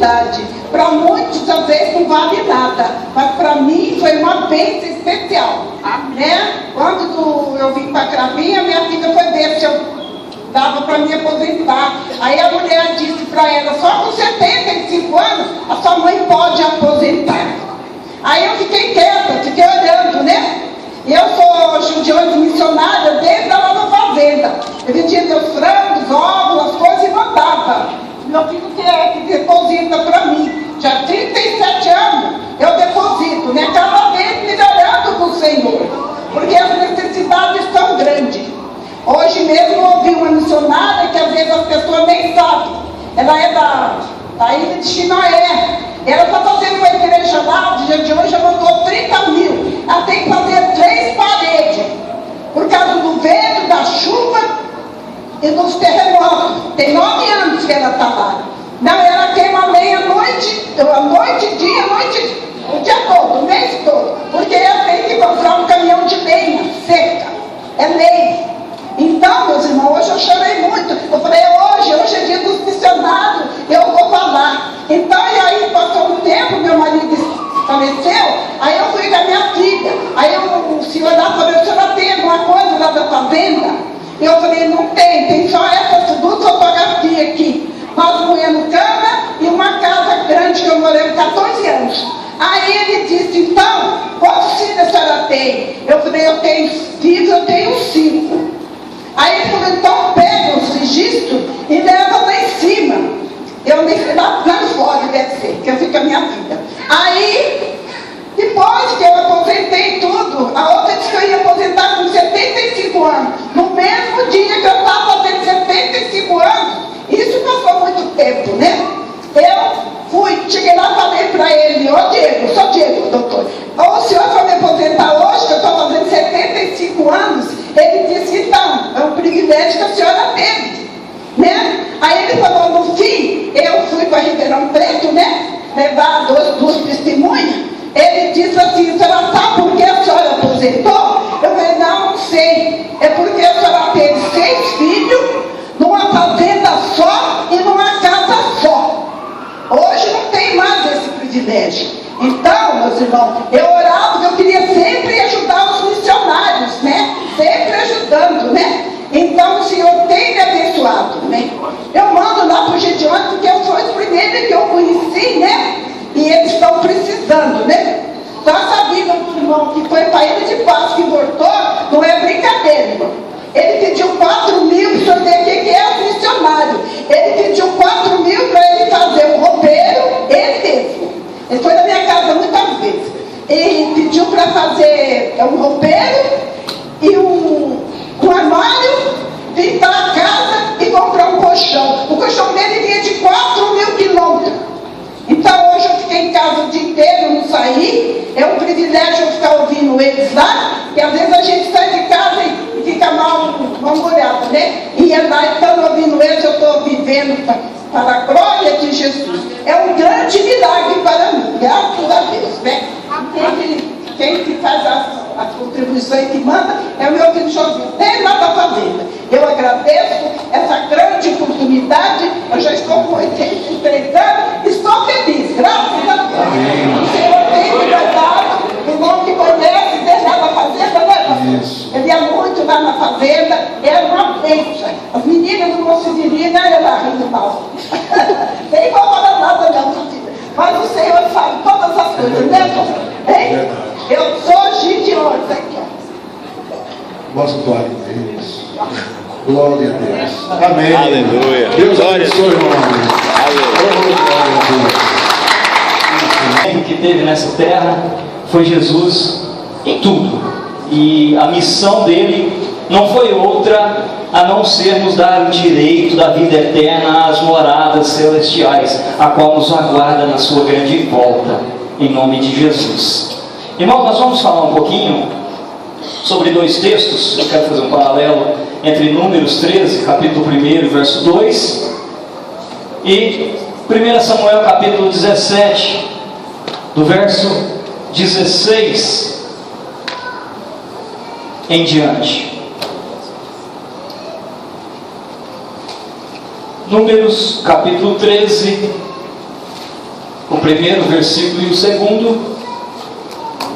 oportunidade. Para muitos, às vezes, não vale nada, mas para mim foi uma bênção especial, né? Quando eu vim para Cravinha, minha filha foi ver se eu dava para me aposentar. Aí a mulher disse para ela: só com 75 anos a sua mãe pode aposentar. Aí eu fiquei quieta, fiquei olhando, né? E eu sou judiante missionária desde lá na fazenda. Eu vendia meus frangos, ovos, as coisas e mandava. Meu filho que deposita para mim. Já 37 anos eu deposito, né? Cada vez melhorando com o Senhor, porque as necessidades são grandes. Hoje mesmo eu ouvi uma missionária que às vezes as pessoas nem sabem. Ela é da ilha de Chinoé. Ela está fazendo uma igreja lá, no dia de hoje ela mandou 30 mil. Ela tem que fazer 3 paredes, por causa do vento, da chuva e dos terremotos. Tem 9 anos que ela está lá. Não, ela queima lenha à noite, dia, o dia todo, o mês todo. Porque ela tem que comprar um caminhão de lenha seca. É lei. Então, meus irmãos, hoje eu chorei muito. Eu falei: hoje é dia dos missionários, eu vou falar. Então, e aí passou um tempo, meu marido faleceu, aí eu fui com a minha filha. Aí o senhor lá falou: a senhora tem alguma coisa lá da fazenda? Eu falei: não tem só essas 2 fotografias aqui. Nós moemos cana e uma casa grande que eu morei 14 anos. Aí ele disse: então, quantos filhos a senhora tem? Eu falei: eu tenho filhos, eu tenho 5. Aí ele falou: então pega os registros e leva lá em cima. Eu me fui lá fora, deve ser, que eu fui com a minha filha. Aí, depois que eu aposentei tudo, a outra disse que eu ia aposentar com 75 anos. No mesmo dia que eu estava fazendo 75 anos, isso passou muito tempo, né? Eu cheguei lá e falei para ele: ô Diego, sou Diego, doutor, o senhor vai me aposentar hoje, que eu estou fazendo 75 anos? Ele disse: então, é um privilégio que a senhora teve, né? Aí ele falou: no fim, eu fui para Ribeirão Preto, né? Levar duas testemunhas. Ele disse assim: a senhora sabe por que a senhora aposentou? Eu falei: não sei. É porque a senhora teve 6 filhos, numa fazenda só e numa casa só. Hoje não tem mais esse privilégio. Então, meus irmãos, eu orava porque eu queria sempre ajudar os missionários, né? Sempre ajudando, né? Então o Senhor tem me abençoado, né? Eu mando lá para o Gedeone porque eu sou os primeiros que eu conheci, né? E eles estão precisando, né? Só essa vida do irmão que foi para Ilha de Paz, que voltou, não é brincadeira, irmão. Ele pediu 4 mil, para o senhor ver o que é o missionário. Ele pediu 4 mil para ele fazer um roupeiro, ele mesmo. Ele foi na minha casa muitas vezes. E pediu para fazer um roupeiro e um armário, pintar a casa e comprar um colchão. O colchão dele vinha de 4.000 quilômetros. Então hoje eu fiquei em casa o dia inteiro, não saí. É um privilégio eu ficar ouvindo eles lá. E às vezes a gente sai de casa e fica mal-humorado, né? E é lá, então, ouvindo eles, eu estou vivendo para a glória de Jesus. É um grande milagre para mim, graças a Deus, né? Quem faz as contribuições que manda é o meu filho Josinho, desde lá da fazenda. Eu agradeço essa grande oportunidade. Eu já estou com 83 anos e estou feliz, graças a Deus. O Senhor tem me dado, o irmão que conhece desde lá da fazenda, né? Ele ia muito lá na fazenda, era uma bênção. As meninas do Moço Divina, ela rindo mal. Nem vou falar nada não, filha. Mas o Senhor sabe todas as coisas, né? Hein? Eu sou Gideone, aqui, ó. Nossa glória a Deus. Glória a Deus. Amém. Aleluia. Deus abençoe, irmão. O que teve nessa terra foi Jesus em tudo. E a missão dele não foi outra a não ser nos dar o direito da vida eterna às moradas celestiais, a qual nos aguarda na sua grande volta, em nome de Jesus. Irmão, nós vamos falar um pouquinho sobre 2 textos. Eu quero fazer um paralelo entre Números 13, capítulo 1, verso 2, e 1 Samuel, capítulo 17, do verso 16 em diante. Números, capítulo 13, primeiro versículo e o segundo,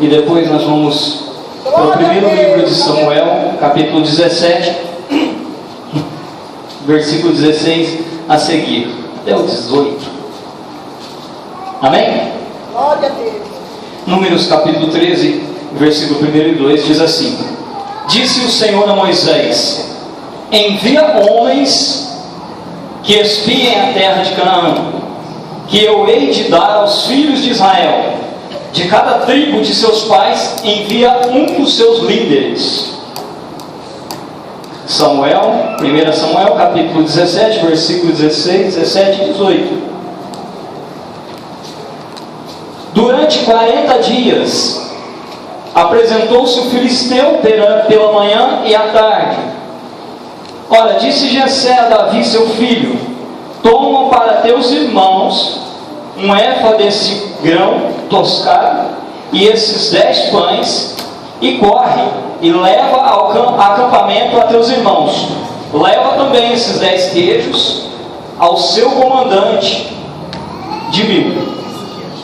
e depois nós vamos para o primeiro livro de Samuel, capítulo 17, versículo 16 a seguir, até o 18. Amém? Glória a Deus. Números capítulo 13, versículo 1 e 2 diz assim: Disse o Senhor a Moisés: envia homens que espiem a terra de Canaã, que eu hei de dar aos filhos de Israel. De cada tribo de seus pais envia um dos seus líderes. Samuel, 1 Samuel capítulo 17, versículo 16, 17 e 18. Durante 40 dias apresentou-se o filisteu pela manhã e à tarde. Ora, disse Jessé a Davi seu filho: toma para teus irmãos um éfa desse grão toscado e esses 10 pães, e corre e leva ao acampamento a teus irmãos. Leva também esses 10 queijos ao seu comandante de mil.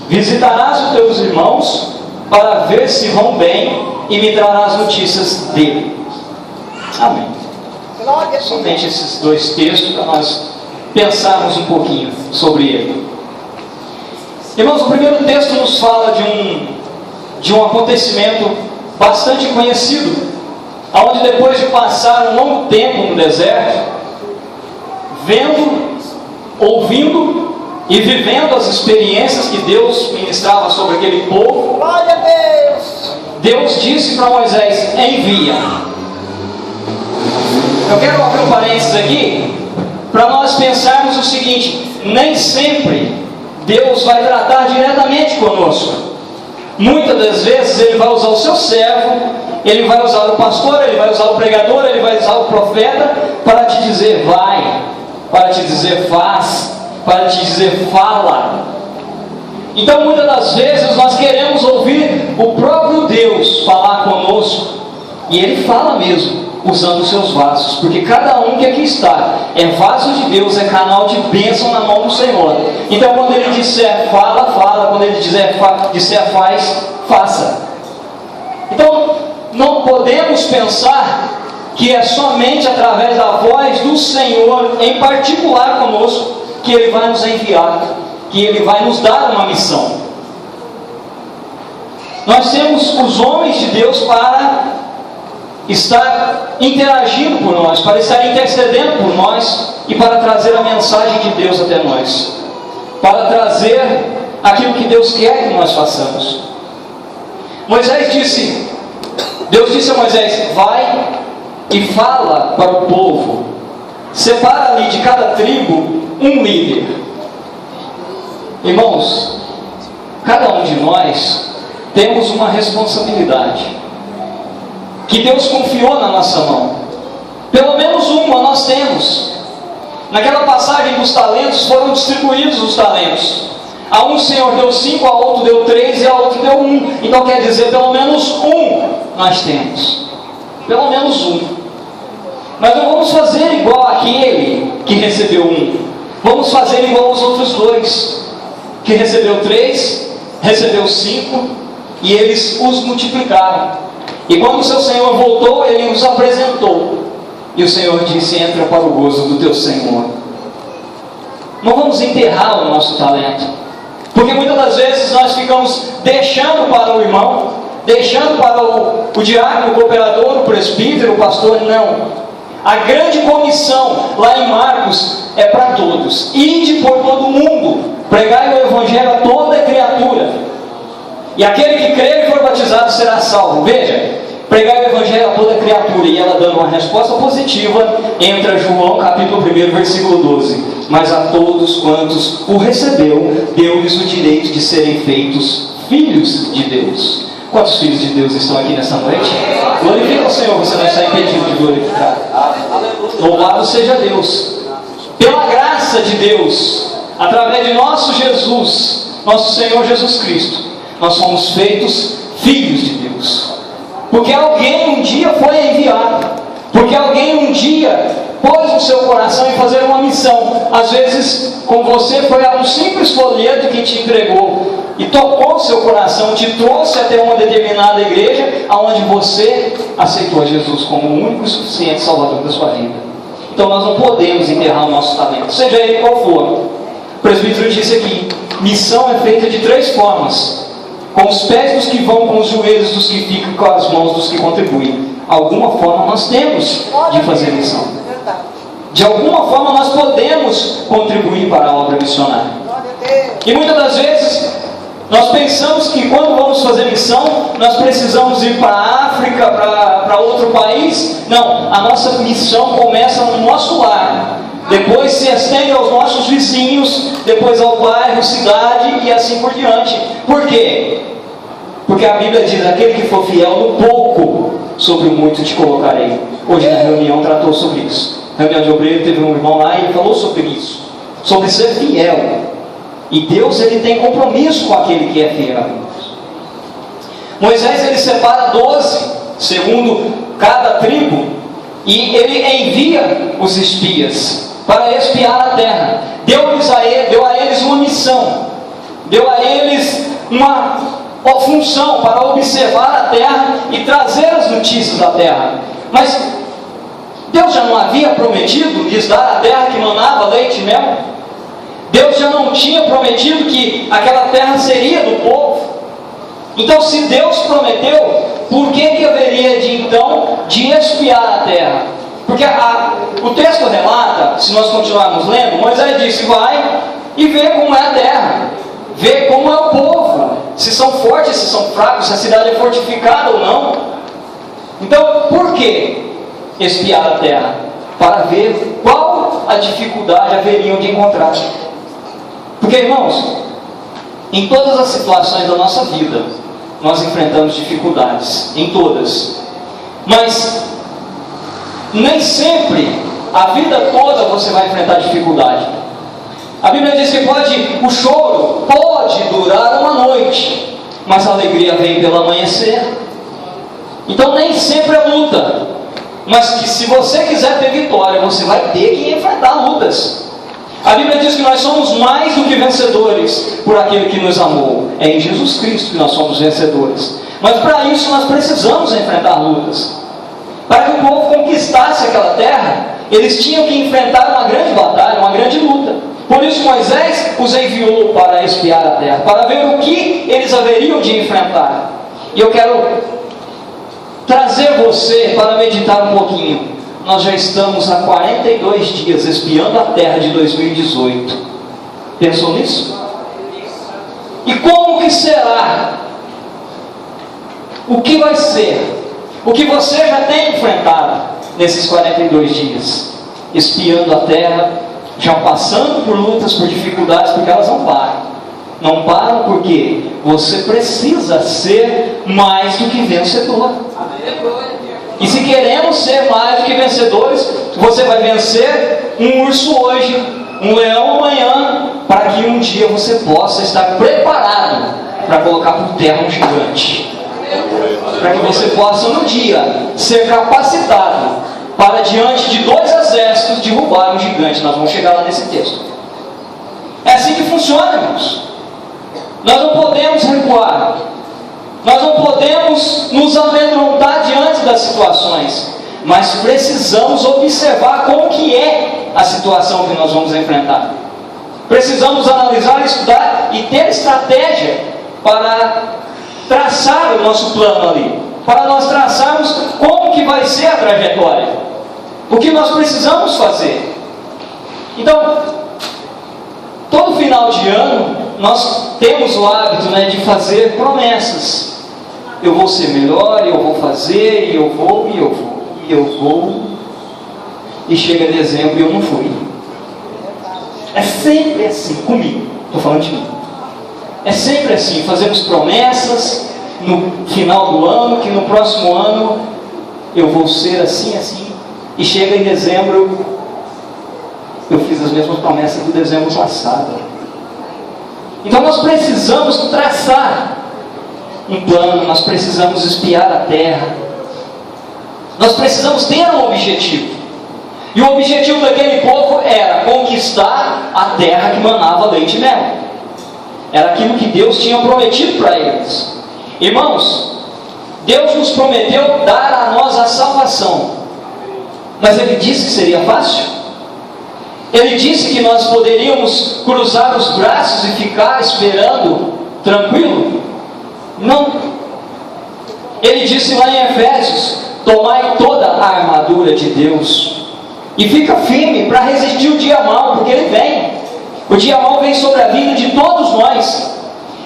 Visitarás os teus irmãos para ver se vão bem e me trarás notícias dele. Amém. Somente esses 2 textos para nós pensarmos um pouquinho sobre ele. Irmãos, o primeiro texto nos fala de um acontecimento bastante conhecido, onde depois de passar um longo tempo no deserto, vendo, ouvindo e vivendo as experiências que Deus ministrava sobre aquele povo, Glória a Deus. Deus disse para Moisés: envia. Eu quero abrir um parênteses aqui para nós pensarmos o seguinte: nem sempre Deus vai tratar diretamente conosco. Muitas das vezes Ele vai usar o seu servo, Ele vai usar o pastor, Ele vai usar o pregador, Ele vai usar o profeta para te dizer vai, para te dizer faz, para te dizer fala. Então muitas das vezes nós queremos ouvir o próprio Deus falar conosco, e Ele fala mesmo, usando os seus vasos, porque cada um que aqui está é vaso de Deus, é canal de bênção na mão do Senhor. Então quando Ele disser fala, fala, quando Ele disser faz, faça. Então não podemos pensar que é somente através da voz do Senhor em particular conosco que Ele vai nos enviar, que Ele vai nos dar uma missão. Nós temos os homens de Deus para estar interagindo por nós, para estar intercedendo por nós e para trazer a mensagem de Deus até nós, para trazer aquilo que Deus quer que nós façamos. Deus disse a Moisés: vai e fala para o povo, separa ali de cada tribo um líder. Irmãos, cada um de nós temos uma responsabilidade que Deus confiou na nossa mão. Pelo menos uma nós temos. Naquela passagem dos talentos, foram distribuídos os talentos. A um o Senhor deu 5, a outro deu 3 e a outro deu 1. Então quer dizer, pelo menos um nós temos. Pelo menos um. Mas não vamos fazer igual aquele que recebeu 1. Vamos fazer igual aos outros 2, que recebeu 3, recebeu 5, e eles os multiplicaram. E quando o seu Senhor voltou, Ele os apresentou. E o Senhor disse: entra para o gozo do teu Senhor. Não vamos enterrar o nosso talento, porque muitas das vezes nós ficamos deixando para o irmão, deixando para o diácono, o cooperador, o presbítero, o pastor. Não. A grande comissão lá em Marcos é para todos: ide por todo o mundo, pregai o evangelho a toda criatura, e aquele que crer e for batizado será salvo. Veja, pregar o evangelho a toda criatura. E ela dando uma resposta positiva, entra João capítulo 1, versículo 12. Mas a todos quantos o recebeu, deu-lhes o direito de serem feitos filhos de Deus. Quantos filhos de Deus estão aqui nessa noite? Glorifica o Senhor, você não está impedido de glorificar. Louvado seja Deus. Pela graça de Deus, através de nosso Jesus, nosso Senhor Jesus Cristo, nós somos feitos filhos de Deus. Porque alguém um dia foi enviado, Porque alguém um dia pôs no seu coração em fazer uma missão. Às vezes, com você, foi um simples folheto que te entregou e tocou o seu coração, te trouxe até uma determinada igreja, onde você aceitou Jesus como o único e suficiente Salvador da sua vida. Então nós não podemos enterrar o nosso talento, seja ele qual for. O presbítero disse aqui: missão é feita de 3 formas: com os pés dos que vão, com os joelhos dos que ficam, com as mãos dos que contribuem. Alguma forma nós temos de fazer missão. De alguma forma nós podemos contribuir para a obra missionária. E muitas das vezes nós pensamos que quando vamos fazer missão, nós precisamos ir para a África, para outro país. Não, a nossa missão começa no nosso lar, depois se estende aos nossos vizinhos, depois ao bairro, cidade e assim por diante. Por quê? Porque a Bíblia diz: aquele que for fiel no pouco, sobre o muito te colocarei. Hoje na reunião tratou sobre isso. Na reunião de obreiro teve um irmão lá e ele falou sobre isso, sobre ser fiel. E Deus, ele tem compromisso com aquele que é fiel. Moisés, ele separa 12, segundo cada tribo, e ele envia os espias para espiar a terra. Deu a eles uma missão, deu a eles uma função para observar a terra e trazer as notícias da terra. Mas Deus já não havia prometido lhes dar a terra que manava leite e mel? Deus já não tinha prometido que aquela terra seria do povo? Então, se Deus prometeu, por que haveria de espiar a terra? Porque o texto relata, se nós continuarmos lendo, Moisés disse: vai e vê como é a terra, vê como é o povo, se são fortes, se são fracos, se a cidade é fortificada ou não. Então, por que espiar a terra? Para ver qual a dificuldade haveriam de encontrar. Porque, irmãos, em todas as situações da nossa vida, nós enfrentamos dificuldades, em todas. Mas nem sempre, a vida toda, você vai enfrentar dificuldade. A Bíblia diz que o choro pode durar uma noite, mas a alegria vem pelo amanhecer. Então nem sempre é luta, mas que se você quiser ter vitória, você vai ter que enfrentar lutas. A Bíblia diz que nós somos mais do que vencedores por aquele que nos amou. É em Jesus Cristo que nós somos vencedores. Mas para isso nós precisamos enfrentar lutas. Para que o povo conquistasse aquela terra, eles tinham que enfrentar uma grande batalha, uma grande luta. Por isso Moisés os enviou para espiar a terra, para ver o que eles haveriam de enfrentar. E eu quero trazer você para meditar um pouquinho. Nós já estamos há 42 dias espiando a terra de 2018. Pensou nisso? E como que será? O que vai ser? O que você já tem enfrentado nesses 42 dias? Espiando a terra, já passando por lutas, por dificuldades, porque elas não param. Não param porque você precisa ser mais do que vencedor. E se queremos ser mais do que vencedores, você vai vencer um urso hoje, um leão amanhã, para que um dia você possa estar preparado para colocar por terra um gigante. Para que você possa um dia ser capacitado para, diante de 2 exércitos, derrubar um gigante. Nós vamos chegar lá nesse texto. É assim que funciona, irmãos. Nós não podemos recuar. Nós não podemos nos amedrontar diante das situações, mas precisamos observar como que é a situação que nós vamos enfrentar. Precisamos analisar, estudar e ter estratégia para traçar o nosso plano ali, para nós traçarmos como que vai ser a trajetória, o que nós precisamos fazer. Então, todo final de ano, nós temos o hábito, de fazer promessas. Eu vou ser melhor, eu vou fazer, e eu vou. E chega dezembro e eu não fui. É sempre assim, comigo. Estou falando de mim. É sempre assim, fazemos promessas no final do ano, que no próximo ano eu vou ser assim, assim. E chega em dezembro, eu fiz as mesmas promessas do dezembro passado. Então nós precisamos traçar um plano, nós precisamos espiar a terra. Nós precisamos ter um objetivo. E o objetivo daquele povo era conquistar a terra que manava leite e mel. Era aquilo que Deus tinha prometido para eles. Irmãos, Deus nos prometeu dar a nós a salvação. Mas Ele disse que seria fácil? Ele disse que nós poderíamos cruzar os braços e ficar esperando tranquilo? Não. Ele disse lá em Efésios: tomai toda a armadura de Deus e fica firme para resistir o dia mau, porque ele vem. O dia mau vem sobre a vida de todos nós.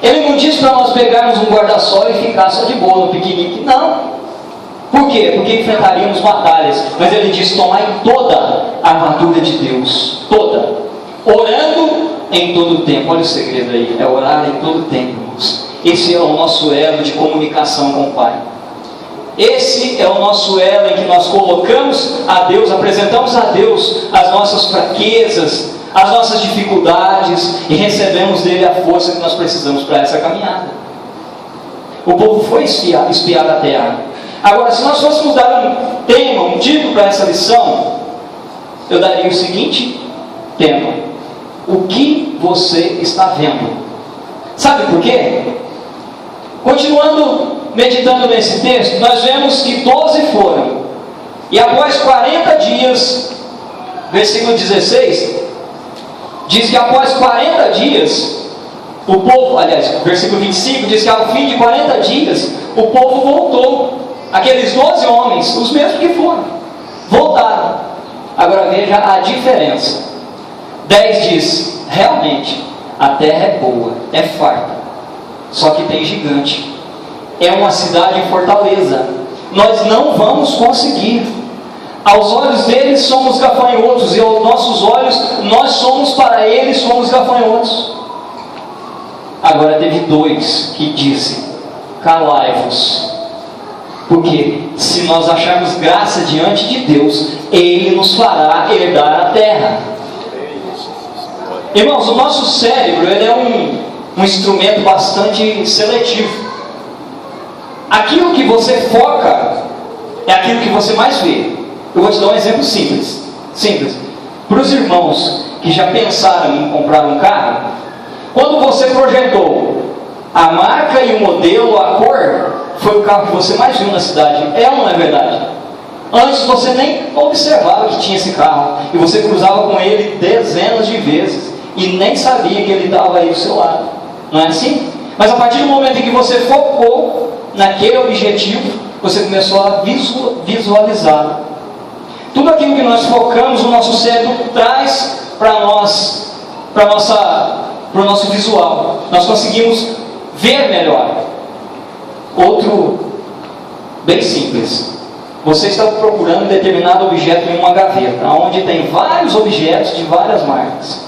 Ele não diz para nós pegarmos um guarda-sol e ficar só de boa no piquenique, não. Por quê? Porque enfrentaríamos batalhas. Mas ele diz: tomai toda a armadura de Deus, toda, orando em todo o tempo. Olha o segredo aí, é orar em todo o tempo, irmãos. Esse é o nosso elo de comunicação com o Pai. Esse é o nosso elo em que nós colocamos a Deus, apresentamos a Deus as nossas fraquezas, as nossas dificuldades, e recebemos dele a força que nós precisamos para essa caminhada. O povo foi espiar a terra. Agora, se nós fôssemos dar um tema, um título para essa lição, eu daria o seguinte tema: o que você está vendo? Sabe por quê? Continuando meditando nesse texto, nós vemos que 12 foram, e após 40 dias, versículo 16, diz que após 40 dias, o povo, aliás, versículo 25, diz que ao fim de 40 dias, o povo voltou. Aqueles 12 homens, os mesmos que foram, voltaram. Agora veja a diferença. 10 diz: realmente, a terra é boa, é farta, só que tem gigante. É uma cidade em fortaleza. Nós não vamos conseguir. Aos olhos deles somos gafanhotos, e aos nossos olhos, nós somos para eles como os gafanhotos. Agora teve 2 que disse: calai-vos. Porque se nós acharmos graça diante de Deus, Ele nos fará herdar a terra. Irmãos, o nosso cérebro, ele é um instrumento bastante seletivo. Aquilo que você foca é aquilo que você mais vê. Eu vou te dar um exemplo simples. Para os irmãos que já pensaram em comprar um carro, quando você projetou a marca e o modelo, a cor, foi o carro que você mais viu na cidade. É ou não é verdade? Antes você nem observava que tinha esse carro, e você cruzava com ele dezenas de vezes e nem sabia que ele estava aí do seu lado. Não é assim? Mas a partir do momento em que você focou naquele objetivo, você começou a visualizar. Tudo aquilo que nós focamos, o nosso cérebro traz para o nosso visual. Nós conseguimos ver melhor. Outro bem simples: você está procurando determinado objeto em uma gaveta, onde tem vários objetos de várias marcas,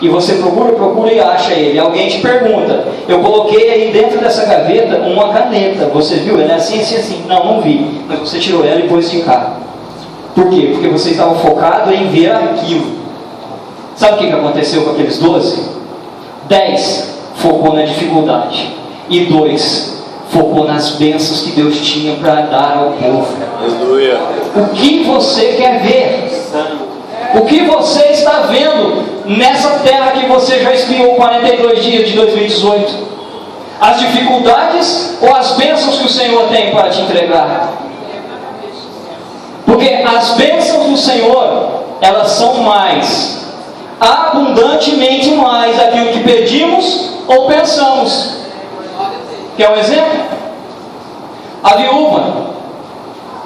e você procura e acha ele. Alguém te pergunta: eu coloquei aí dentro dessa gaveta uma caneta, você viu? Ela é assim, assim, assim. Não vi, mas você tirou ela e pôs de cá. Por quê? Porque você estava focado em ver aquilo. Sabe o que aconteceu com aqueles 12? 10 focou na dificuldade, e 2 focou nas bênçãos que Deus tinha para dar ao povo. Aleluia. O que você quer ver? O que você está vendo nessa terra que você já espiou 42 dias de 2018? As dificuldades ou as bênçãos que o Senhor tem para te entregar? Porque as bênçãos do Senhor, elas são mais, abundantemente mais, daquilo que pedimos ou pensamos. Quer um exemplo? A viúva,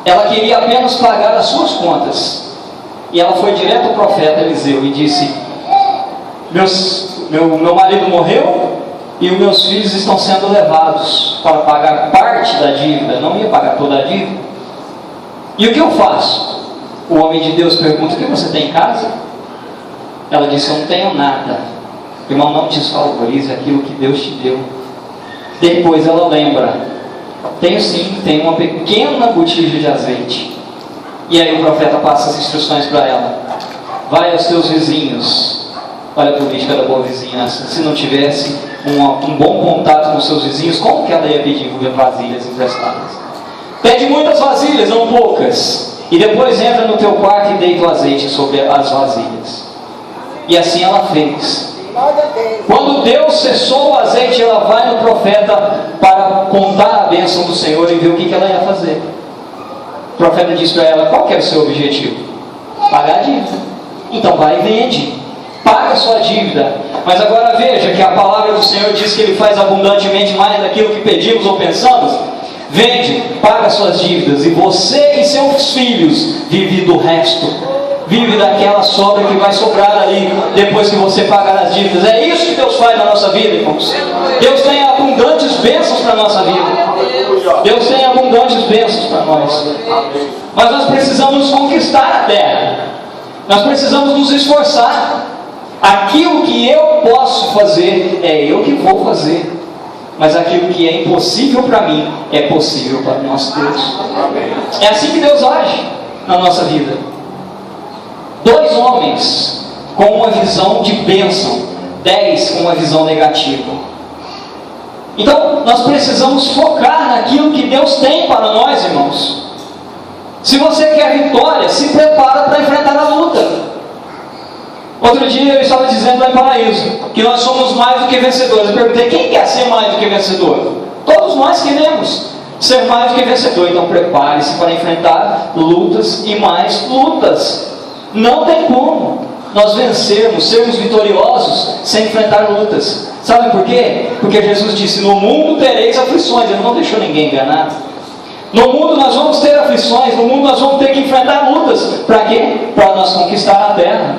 ela queria apenas pagar as suas contas, e ela foi direto ao profeta Eliseu e disse: meu marido morreu e os meus filhos estão sendo levados para pagar parte da dívida, não ia pagar toda a dívida. E o que eu faço? O homem de Deus pergunta: o que você tem em casa? Ela disse: eu não tenho nada. Irmão, não desvalorize aquilo que Deus te deu. Depois ela lembra: tenho sim, tenho uma pequena botija de azeite. E aí o profeta passa as instruções para ela: vai aos teus vizinhos. Olha a política da boa vizinhança. Se não tivesse um bom contato com os seus vizinhos, como que ela ia pedir vasilhas emprestadas? Pede muitas vasilhas, não poucas. E depois entra no teu quarto e deita o azeite sobre as vasilhas. E assim ela fez. Quando Deus cessou o azeite, ela vai no profeta para contar a bênção do Senhor e ver o que ela ia fazer. O profeta diz para ela: qual que é o seu objetivo? Pagar a dívida. Então vai e vende, paga a sua dívida. Mas agora veja que a palavra do Senhor diz que Ele faz abundantemente mais daquilo que pedimos ou pensamos. Vende, paga as suas dívidas, e você e seus filhos vive do resto. Vive daquela sobra que vai sobrar ali depois que você pagar as dívidas. É isso que Deus faz na nossa vida, irmãos. Deus tem abundantes bênçãos para a nossa vida. Deus tem abundantes bênçãos para nós. Mas nós precisamos conquistar a terra. Nós precisamos nos esforçar. Aquilo que eu posso fazer, é eu que vou fazer. Mas aquilo que é impossível para mim, é possível para o nosso Deus. É assim que Deus age na nossa vida. 2 homens com uma visão de bênção, 10 com uma visão negativa. Então, nós precisamos focar naquilo que Deus tem para nós, irmãos. Se você quer vitória, se prepara para enfrentar a luta. Outro dia eu estava dizendo lá em Paraíso que nós somos mais do que vencedores. Eu perguntei: quem quer ser mais do que vencedor? Todos nós queremos ser mais do que vencedor. Então prepare-se para enfrentar lutas e mais lutas. Não tem como nós vencermos, sermos vitoriosos sem enfrentar lutas. Sabe por quê? Porque Jesus disse: no mundo tereis aflições. Ele não deixou ninguém enganar. No mundo nós vamos ter aflições, no mundo nós vamos ter que enfrentar lutas. Para quê? Para nós conquistar a terra,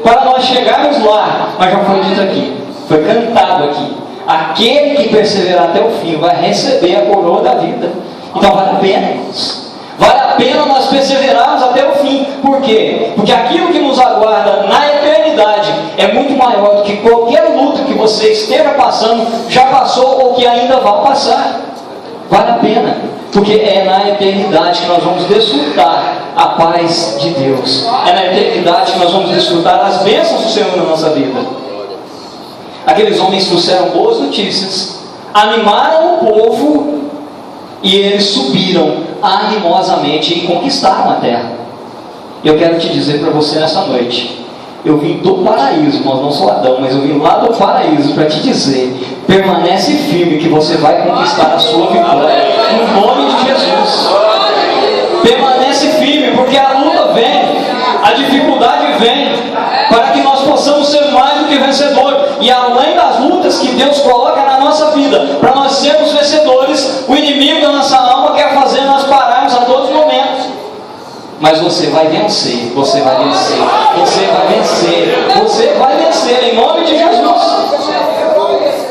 para nós chegarmos lá. Mas já foi dito aqui, foi cantado aqui: aquele que perseverar até o fim vai receber a coroa da vida. Então vale a pena, irmãos. Vale a pena nós perseverarmos até o fim. Por quê? Porque aquilo que nos aguarda na eternidade é muito maior do que qualquer luta que você esteja passando, já passou ou que ainda vai passar. Vale a pena, porque é na eternidade que nós vamos desfrutar a paz de Deus. É na eternidade que nós vamos desfrutar as bênçãos do Senhor na nossa vida. Aqueles homens trouxeram boas notícias, animaram o povo, e eles subiram animosamente e conquistaram a terra. Eu quero te dizer para você nessa noite: eu vim do paraíso, irmãos, não sou Adão, mas eu vim lá do paraíso para te dizer: permanece firme que você vai conquistar a sua vitória, no nome de Jesus. Permanece firme, porque a luta vem, a dificuldade vem, para que nós possamos ser mais do que vencedor. E além das lutas que Deus coloca na nossa vida, para nós sermos vencedores, o inimigo da nossa alma quer fazer nós pararmos a todos os momentos. Mas você vai vencer, você vai vencer, você vai vencer, você vai vencer, em nome de Jesus.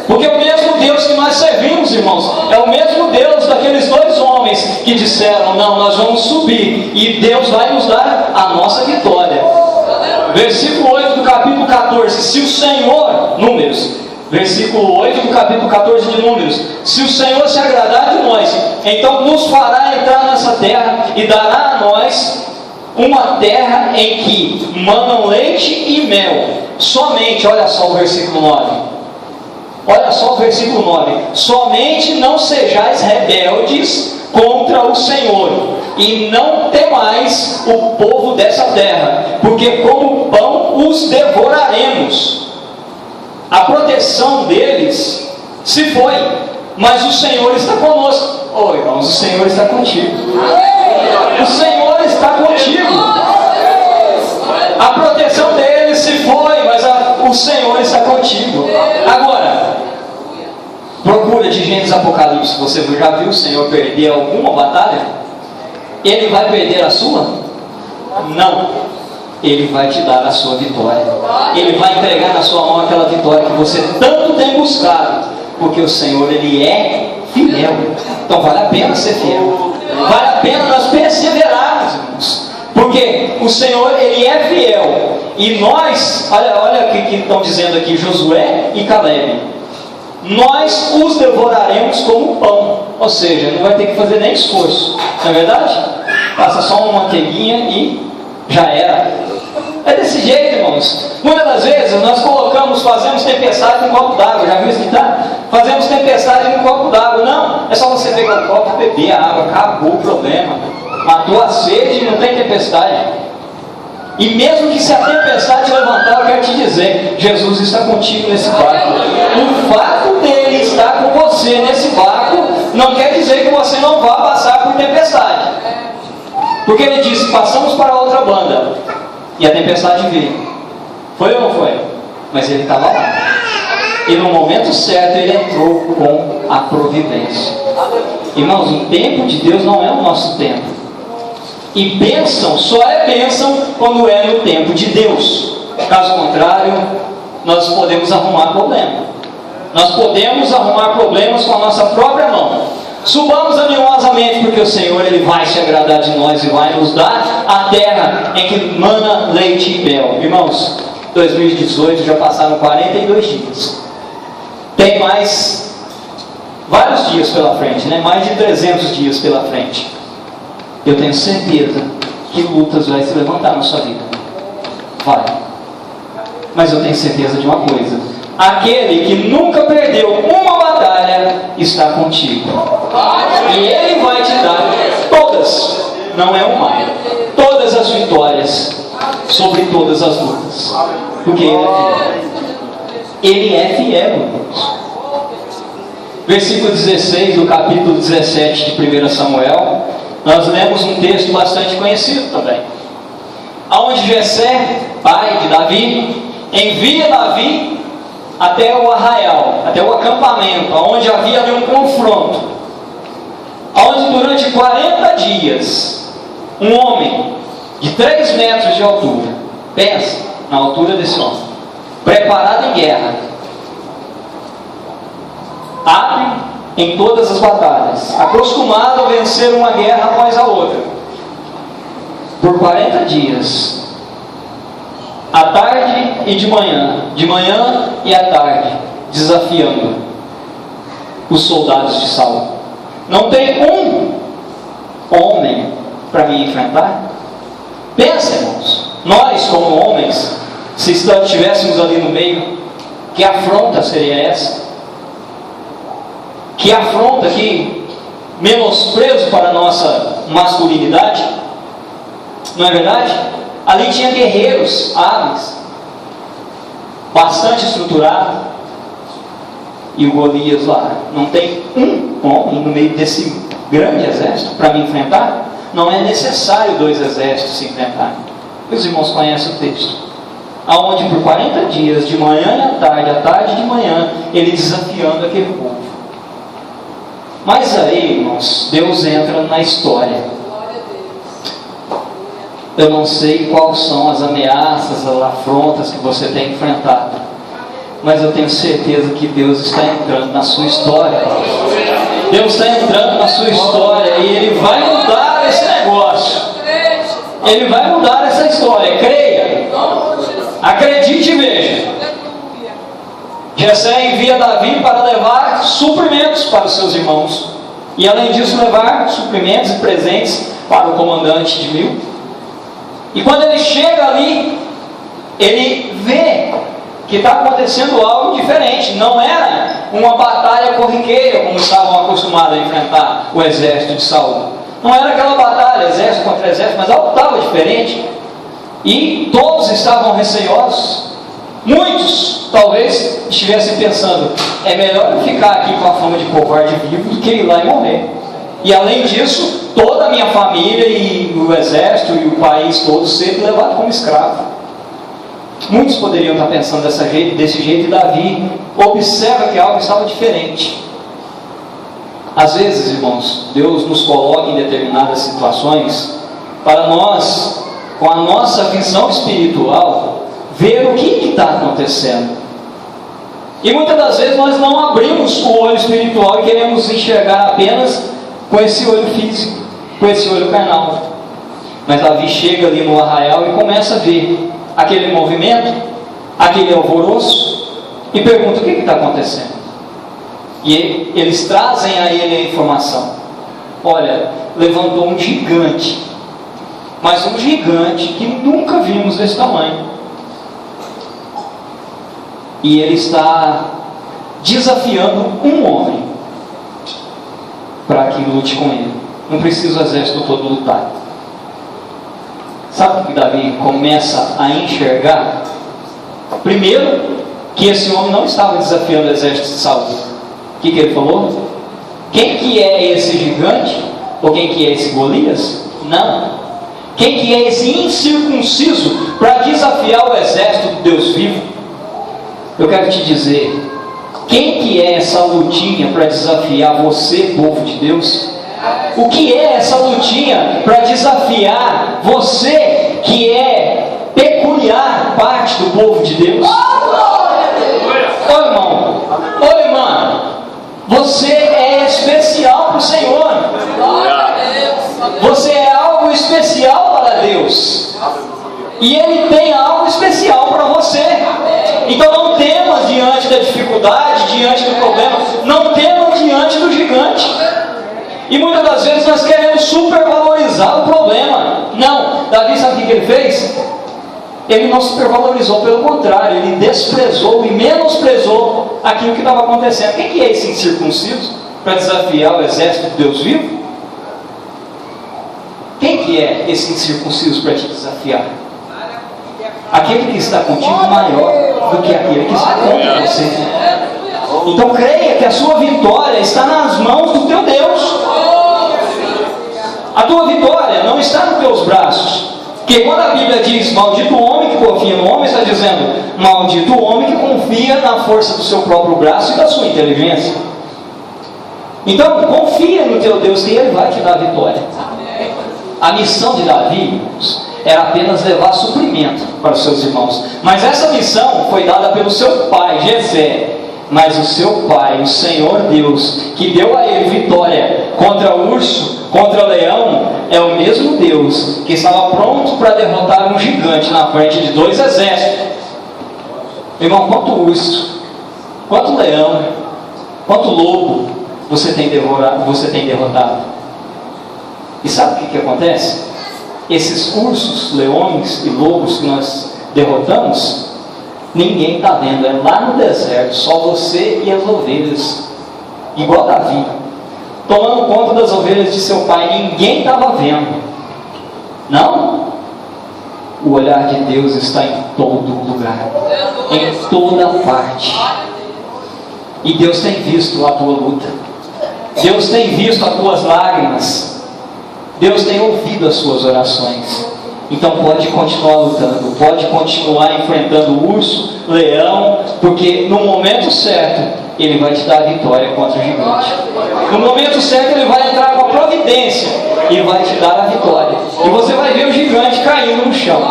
Porque o mesmo Deus que nós servimos, irmãos, é o mesmo Deus daqueles 2 homens que disseram: não, nós vamos subir e Deus vai nos dar a nossa vitória. Versículo 8 do capítulo 14: se o Senhor, Números, versículo 8 do capítulo 14 de Números: se o Senhor se agradar de nós, então nos fará entrar nessa terra e dará a nós uma terra em que manam leite e mel. Somente, olha só o versículo 9. Olha só o versículo 9: somente não sejais rebeldes contra o Senhor, e não temais o povo dessa terra, porque como pão os devoraremos. A proteção deles se foi, mas o Senhor está conosco. Oh, irmãos, o Senhor está contigo. O Senhor está contigo. A proteção deles se foi, mas o Senhor está contigo. Agora, procura de Gênesis Apocalipse. Você já viu o Senhor perder alguma batalha? Ele vai perder a sua? Não. Ele vai te dar a sua vitória. Ele vai entregar na sua mão aquela vitória que você tanto tem buscado. Porque o Senhor, Ele é fiel. Então vale a pena ser fiel. Vale a pena nós perseverarmos, irmãos. Porque o Senhor, Ele é fiel. E nós, olha o que estão dizendo aqui Josué e Caleb: nós os devoraremos como pão. Ou seja, não vai ter que fazer nem esforço. Não é verdade? Passa só uma manteiguinha e já era. É desse jeito, irmãos. Muitas das vezes nós fazemos tempestade em um copo d'água. Já viu isso que tá? Fazemos tempestade em um copo d'água. Não, é só você pegar o copo e beber a água, acabou o problema. Matou a sede e não tem tempestade. E mesmo que se a tempestade levantar, eu quero te dizer, Jesus está contigo nesse barco. O fato dele estar com você nesse barco não quer dizer que você não vá passar por tempestade. Porque ele disse, passamos para outra banda. E a tempestade veio. Foi ou não foi? Mas ele estava lá. E no momento certo ele entrou com a providência. Irmãos, o tempo de Deus não é o nosso tempo. E bênção só é bênção quando é no tempo de Deus. Caso contrário, nós podemos arrumar problema. Nós podemos arrumar problemas com a nossa própria mão. Subamos animosamente, porque o Senhor ele vai se agradar de nós e vai nos dar a terra em que mana leite e mel. Irmãos, 2018 já passaram 42 dias. Tem mais vários dias pela frente, né? Mais de 300 dias pela frente. Eu tenho certeza que lutas vai se levantar na sua vida. Vai. Mas eu tenho certeza de uma coisa: aquele que nunca perdeu uma batalha está contigo. E ele vai te dar todas, não é uma, todas as vitórias sobre todas as lutas. Porque ele é fiel. Ele é fiel, irmãos. Versículo 16 do capítulo 17 de 1 Samuel, nós lemos um texto bastante conhecido também, onde Jessé, pai de Davi, envia Davi até o arraial, até o acampamento, onde havia ali um confronto, onde durante 40 dias um homem de 3 metros de altura, pensa na altura desse homem, preparado em guerra, abre em todas as batalhas, acostumado a vencer uma guerra após a outra, por 40 dias, à tarde e de manhã e à tarde, desafiando os soldados de Saul. Não tem um homem para me enfrentar? Pensa, irmãos, nós como homens, se estivéssemos ali no meio, que afronta seria essa? Que afronta, que menosprezo para a nossa masculinidade, não é verdade? Ali tinha guerreiros hábeis, bastante estruturados, e o Golias lá. Não tem um homem no meio desse grande exército para me enfrentar? Não é necessário 2 exércitos se enfrentarem. Os irmãos conhecem o texto, aonde por 40 dias, de manhã e à tarde e de manhã, ele desafiando aquele povo. Mas aí, irmãos, Deus entra na história. Eu não sei quais são as ameaças, as afrontas que você tem enfrentado, mas eu tenho certeza que Deus está entrando na sua história. Deus está entrando na sua história e Ele vai mudar esse negócio. Ele vai mudar essa história. Creia, acredite e veja. Jessé envia Davi para levar suprimentos para os seus irmãos, e além disso levar suprimentos e presentes para o comandante de 1000. E quando ele chega ali, ele vê que está acontecendo algo diferente. Não era uma batalha corriqueira como estavam acostumados a enfrentar o exército de Saul. Não era aquela batalha, exército contra exército, mas algo estava diferente. E todos estavam receosos. Muitos talvez estivessem pensando: é melhor eu ficar aqui com a fama de covarde vivo do que ir lá e morrer. E além disso, toda a minha família e o exército e o país todo ser levado como escravo. Muitos poderiam estar pensando desse jeito, e Davi observa que algo estava diferente. Às vezes, irmãos, Deus nos coloca em determinadas situações para nós, com a nossa visão espiritual, ver o que está acontecendo. E muitas das vezes nós não abrimos o olho espiritual e queremos enxergar apenas com esse olho físico, com esse olho carnal. Mas Davi chega ali no arraial e começa a ver aquele movimento, aquele alvoroço, e pergunta: o que está acontecendo? E eles trazem a ele a informação: olha, levantou um gigante, mas um gigante que nunca vimos desse tamanho, e ele está desafiando um homem para que lute com ele. Não precisa o exército todo lutar. Sabe o que Davi começa a enxergar? Primeiro, que esse homem não estava desafiando o exército de Saul. O que ele falou? Quem que é esse gigante? Ou quem que é esse Golias? Não. Quem que é esse incircunciso para desafiar o exército do Deus vivo? Eu quero te dizer, quem que é essa lutinha para desafiar você, povo de Deus? O que é essa lutinha para desafiar você, que é peculiar parte do povo de Deus? Ô irmão, ô irmã, você é especial para o Senhor. Você é algo especial para Deus. E Ele tem algo especial para você. Então não temas diante da dificuldade, diante do problema. Não temas diante do gigante. E muitas das vezes nós queremos supervalorizar o problema. Não, Davi sabe o que ele fez? Ele não supervalorizou, pelo contrário, ele desprezou e menosprezou aquilo que estava acontecendo. Quem que é esse incircunciso para desafiar o exército de Deus vivo? Quem que é esse incircunciso para te desafiar? Aquele que está contigo maior do que aquele que está contra você. Então creia que a sua vitória está nas mãos do teu Deus. A tua vitória não está nos teus braços. Porque quando a Bíblia diz maldito o homem que confia no homem, está dizendo maldito o homem que confia na força do seu próprio braço e da sua inteligência. Então confia no teu Deus que Ele vai te dar a vitória. A missão de Davi era apenas levar suprimento para os seus irmãos. Mas essa missão foi dada pelo seu pai, Jessé. Mas o seu pai, o Senhor Deus, que deu a ele vitória contra o urso, contra o leão, é o mesmo Deus que estava pronto para derrotar um gigante na frente de 2 exércitos. Irmão, quanto urso, quanto leão, quanto lobo você tem derrotado? E sabe o que acontece? Esses ursos, leões e lobos que nós derrotamos, ninguém está vendo, é lá no deserto, só você e as ovelhas, igual Davi, tomando conta das ovelhas de seu pai, ninguém estava vendo. Não? O olhar de Deus está em todo lugar, em toda parte. E Deus tem visto a tua luta, Deus tem visto as tuas lágrimas, Deus tem ouvido as suas orações. Então pode continuar lutando, pode continuar enfrentando o urso, leão, porque no momento certo Ele vai te dar a vitória contra o gigante. No momento certo Ele vai entrar com a providência e vai te dar a vitória. E você vai ver o gigante caindo no chão.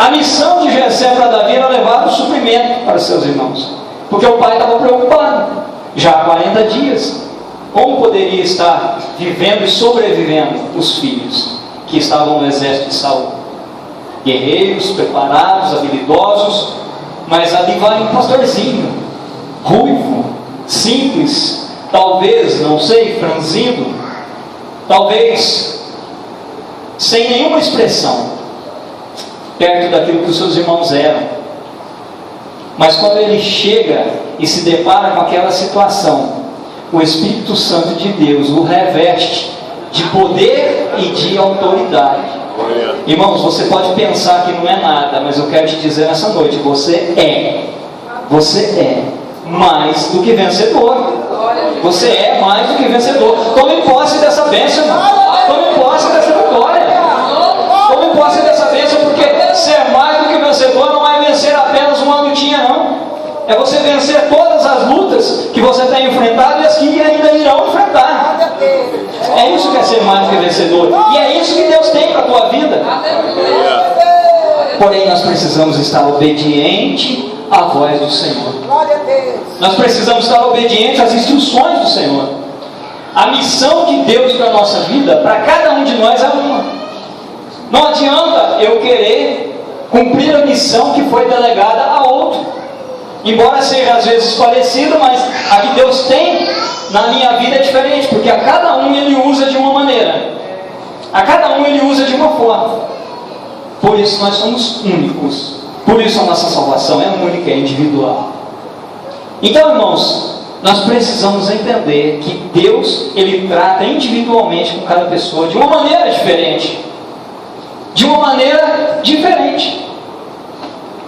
A missão de Jessé para Davi era levar o suprimento para os seus irmãos, porque o pai estava preocupado, já há 40 dias. Como poderia estar vivendo e sobrevivendo os filhos que estavam no exército de Saul? Guerreiros, preparados, habilidosos, mas ali vai um pastorzinho, ruivo, simples, talvez, não sei, franzindo, talvez sem nenhuma expressão, perto daquilo que os seus irmãos eram. Mas quando ele chega e se depara com aquela situação, o Espírito Santo de Deus o reveste de poder e de autoridade. Irmãos, você pode pensar que não é nada, mas eu quero te dizer nessa noite, você é mais do que vencedor. Você é mais do que vencedor. Tome posse dessa bênção, irmão. Tome posse dessa vitória. Tome posse dessa bênção, porque ser mais do que vencedor não é vencer apenas uma lutinha, não. É você vencer todas as lutas que você tem enfrentado e as que ainda irão enfrentar. É isso que é ser mais do que vencedor. E é isso que Deus tem para a tua vida. Porém, nós precisamos estar obediente à voz do Senhor. Nós precisamos estar obedientes às instruções do Senhor. A missão de Deus para a nossa vida, para cada um de nós, é uma. Não adianta eu querer cumprir a missão que foi delegada a outro. Embora seja às vezes parecido, mas a que Deus tem na minha vida é diferente, porque a cada um Ele usa de uma maneira, a cada um Ele usa de uma forma. Por isso nós somos únicos, por isso a nossa salvação é única, é individual. Então, irmãos, nós precisamos entender que Deus, Ele trata individualmente com cada pessoa de uma maneira diferente. De uma maneira diferente.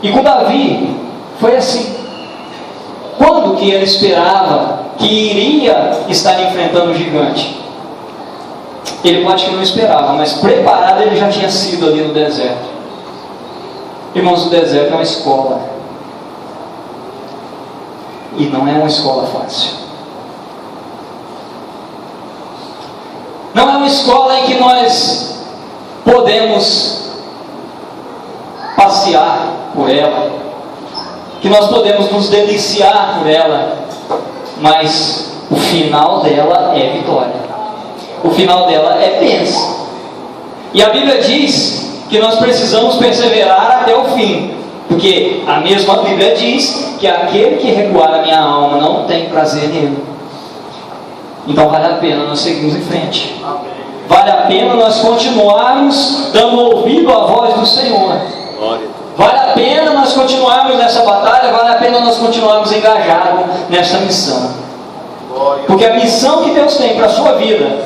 E com Davi foi assim. Quando que ele esperava que iria estar enfrentando o gigante? Ele pode que não esperava, mas preparado ele já tinha sido ali no deserto. Irmãos, o deserto é uma escola. E não é uma escola fácil. Não é uma escola em que nós podemos passear por ela, que nós podemos nos deliciar por ela, mas o final dela é vitória. O final dela é bênção. E a Bíblia diz que nós precisamos perseverar até o fim, porque a mesma Bíblia diz que aquele que recuar a minha alma não tem prazer nele. Então vale a pena nós seguirmos em frente. Vale a pena nós continuarmos dando ouvido à voz do Senhor. Vale a pena nós continuarmos nessa batalha, vale a pena nós continuarmos engajados nessa missão. Porque a missão que Deus tem para a sua vida,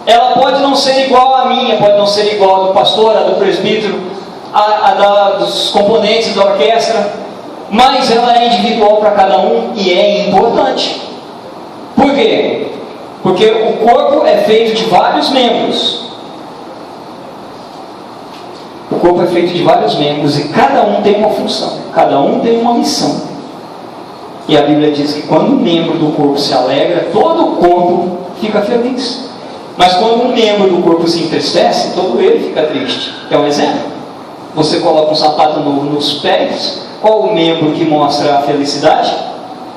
ela pode não ser igual à minha, pode não ser igual a do pastor, a do presbítero, dos componentes da orquestra, mas ela é individual para cada um e é importante. Por quê? Porque o corpo é feito de vários membros. O corpo é feito de vários membros e cada um tem uma função, cada um tem uma missão. E a Bíblia diz que quando um membro do corpo se alegra, todo o corpo fica feliz. Mas quando um membro do corpo se entristece, todo ele fica triste. Quer um exemplo? Você coloca um sapato novo nos pés, qual o membro que mostra a felicidade?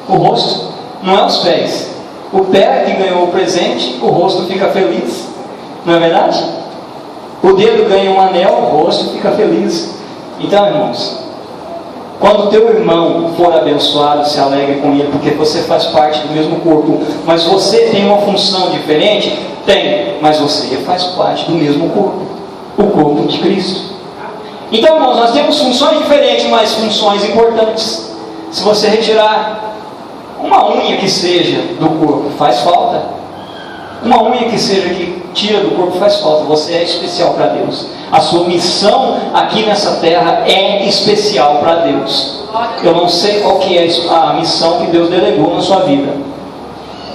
O rosto, não é os pés. O pé que ganhou o presente, o rosto fica feliz. Não é verdade? O dedo ganha um anel, o rosto fica feliz. Então, irmãos, quando o teu irmão for abençoado, se alegre com ele, porque você faz parte do mesmo corpo, mas você tem uma função diferente? Tem, mas você faz parte do mesmo corpo, o corpo de Cristo. Então, irmãos, nós temos funções diferentes, mas funções importantes. Se você retirar uma unha que seja do corpo, faz falta. Uma unha que seja que tira do corpo faz falta. Você é especial para Deus. A sua missão aqui nessa terra é especial para Deus. Eu não sei qual que é a missão que Deus delegou na sua vida.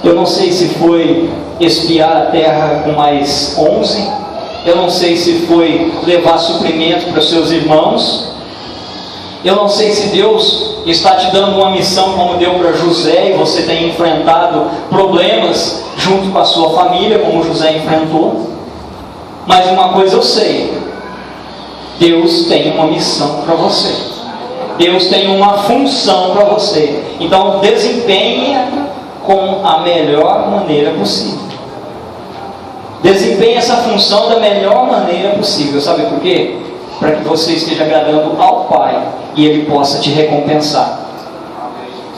Eu não sei se foi espiar a terra com mais 11. Eu não sei se foi levar suprimento para os seus irmãos. Eu não sei se Deus está te dando uma missão como deu para José, e você tem enfrentado problemas junto com a sua família, como José enfrentou. Mas uma coisa eu sei: Deus tem uma missão para você. Deus tem uma função para você. Então desempenhe com a melhor maneira possível. Desempenhe essa função da melhor maneira possível. Sabe por quê? Para que você esteja agradando ao Pai e Ele possa te recompensar.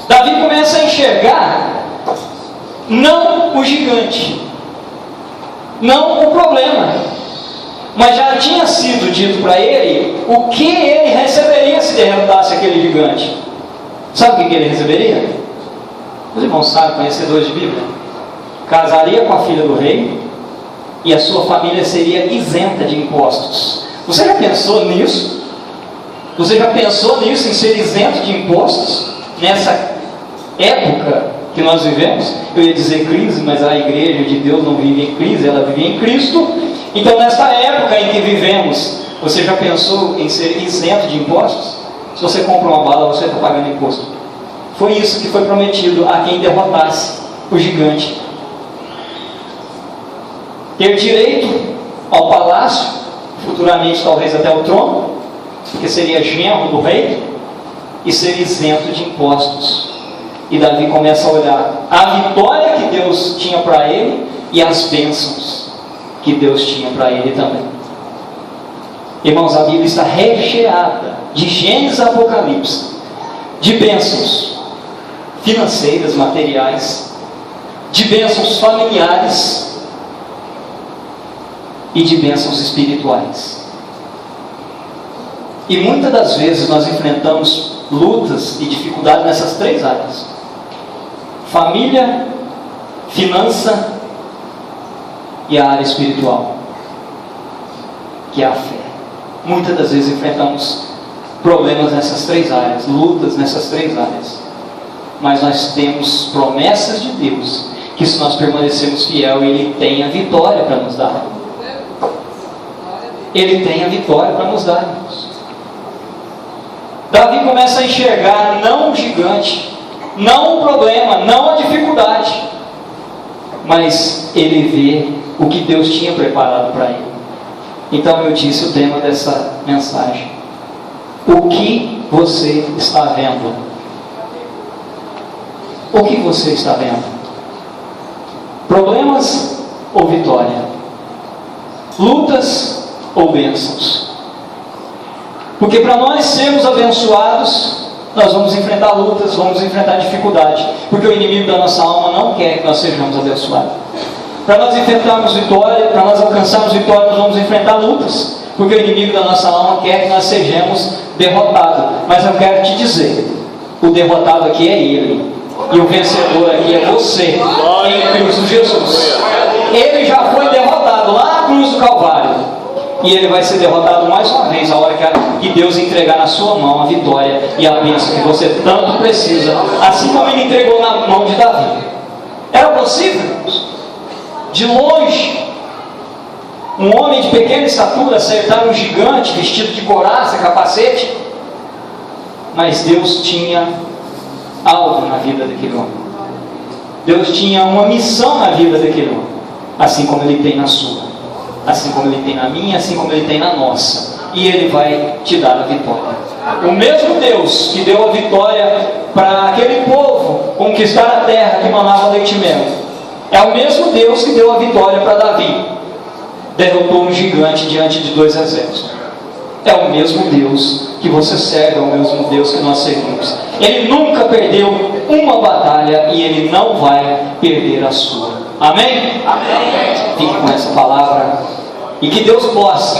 Davi começa a enxergar não o gigante, não o problema, mas já tinha sido dito para ele o que ele receberia se derrotasse aquele gigante. Sabe o que ele receberia? Os irmãos sabem, conhecedores de Bíblia, casaria com a filha do rei e a sua família seria isenta de impostos. Você já pensou nisso? Você já pensou nisso, em ser isento de impostos? Nessa época que nós vivemos? Eu ia dizer crise, mas a igreja de Deus não vive em crise, ela vive em Cristo. Então, nessa época em que vivemos, você já pensou em ser isento de impostos? Se você compra uma bala, você está pagando imposto. Foi isso que foi prometido a quem derrotasse o gigante. Ter direito ao palácio, futuramente talvez até o trono, porque seria genro do rei, e ser isento de impostos. E Davi começa a olhar a vitória que Deus tinha para ele e as bênçãos que Deus tinha para ele também. Irmãos, a Bíblia está recheada de Gênesis a Apocalipse, de bênçãos financeiras, materiais, de bênçãos familiares e de bênçãos espirituais. E muitas das vezes nós enfrentamos lutas e dificuldades nessas três áreas: família, finança e a área espiritual, que é a fé. Muitas das vezes enfrentamos problemas nessas três áreas, lutas nessas três áreas. Mas nós temos promessas de Deus, que se nós permanecermos fiel, Ele tem a vitória para nos dar. Ele tem a vitória para nos dar. Davi começa a enxergar não o gigante, não o problema, não a dificuldade, mas ele vê o que Deus tinha preparado para ele. Então eu disse o tema dessa mensagem: o que você está vendo? O que você está vendo? Problemas ou vitória? Lutas ou bênçãos? Porque para nós sermos abençoados, nós vamos enfrentar lutas, vamos enfrentar dificuldade, porque o inimigo da nossa alma não quer que nós sejamos abençoados. Para nós enfrentarmos vitória, para nós alcançarmos vitória, nós vamos enfrentar lutas, porque o inimigo da nossa alma quer que nós sejamos derrotados. Mas eu quero te dizer, o derrotado aqui é Ele, e o vencedor aqui é você, em Cristo Jesus. Ele já foi derrotado lá na cruz do Calvário, e ele vai ser derrotado mais uma vez, a hora que Deus entregar na sua mão a vitória e a bênção que você tanto precisa, assim como Ele entregou na mão de Davi. Era possível? De longe, um homem de pequena estatura acertar um gigante vestido de couraça, capacete? Mas Deus tinha algo na vida daquele homem. Deus tinha uma missão na vida daquele homem, assim como Ele tem na sua, assim como Ele tem na minha, assim como Ele tem na nossa. E Ele vai te dar a vitória. O mesmo Deus que deu a vitória para aquele povo conquistar a terra que manava leite e mel, é o mesmo Deus que deu a vitória para Davi. Derrotou um gigante diante de 2 exércitos. É o mesmo Deus que você serve, é o mesmo Deus que nós servimos. Ele nunca perdeu uma batalha e Ele não vai perder a sua. Amém? Amém. Fique com essa palavra e que Deus possa,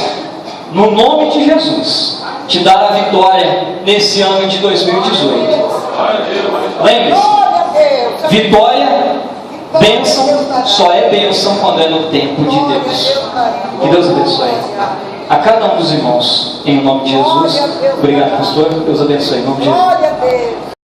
no nome de Jesus, te dar a vitória nesse ano de 2018. Lembre-se, vitória, bênção, só é bênção quando é no tempo de Deus. Que Deus abençoe a cada um dos irmãos, em nome de Jesus. Obrigado, pastor. Deus abençoe, em nome de Jesus.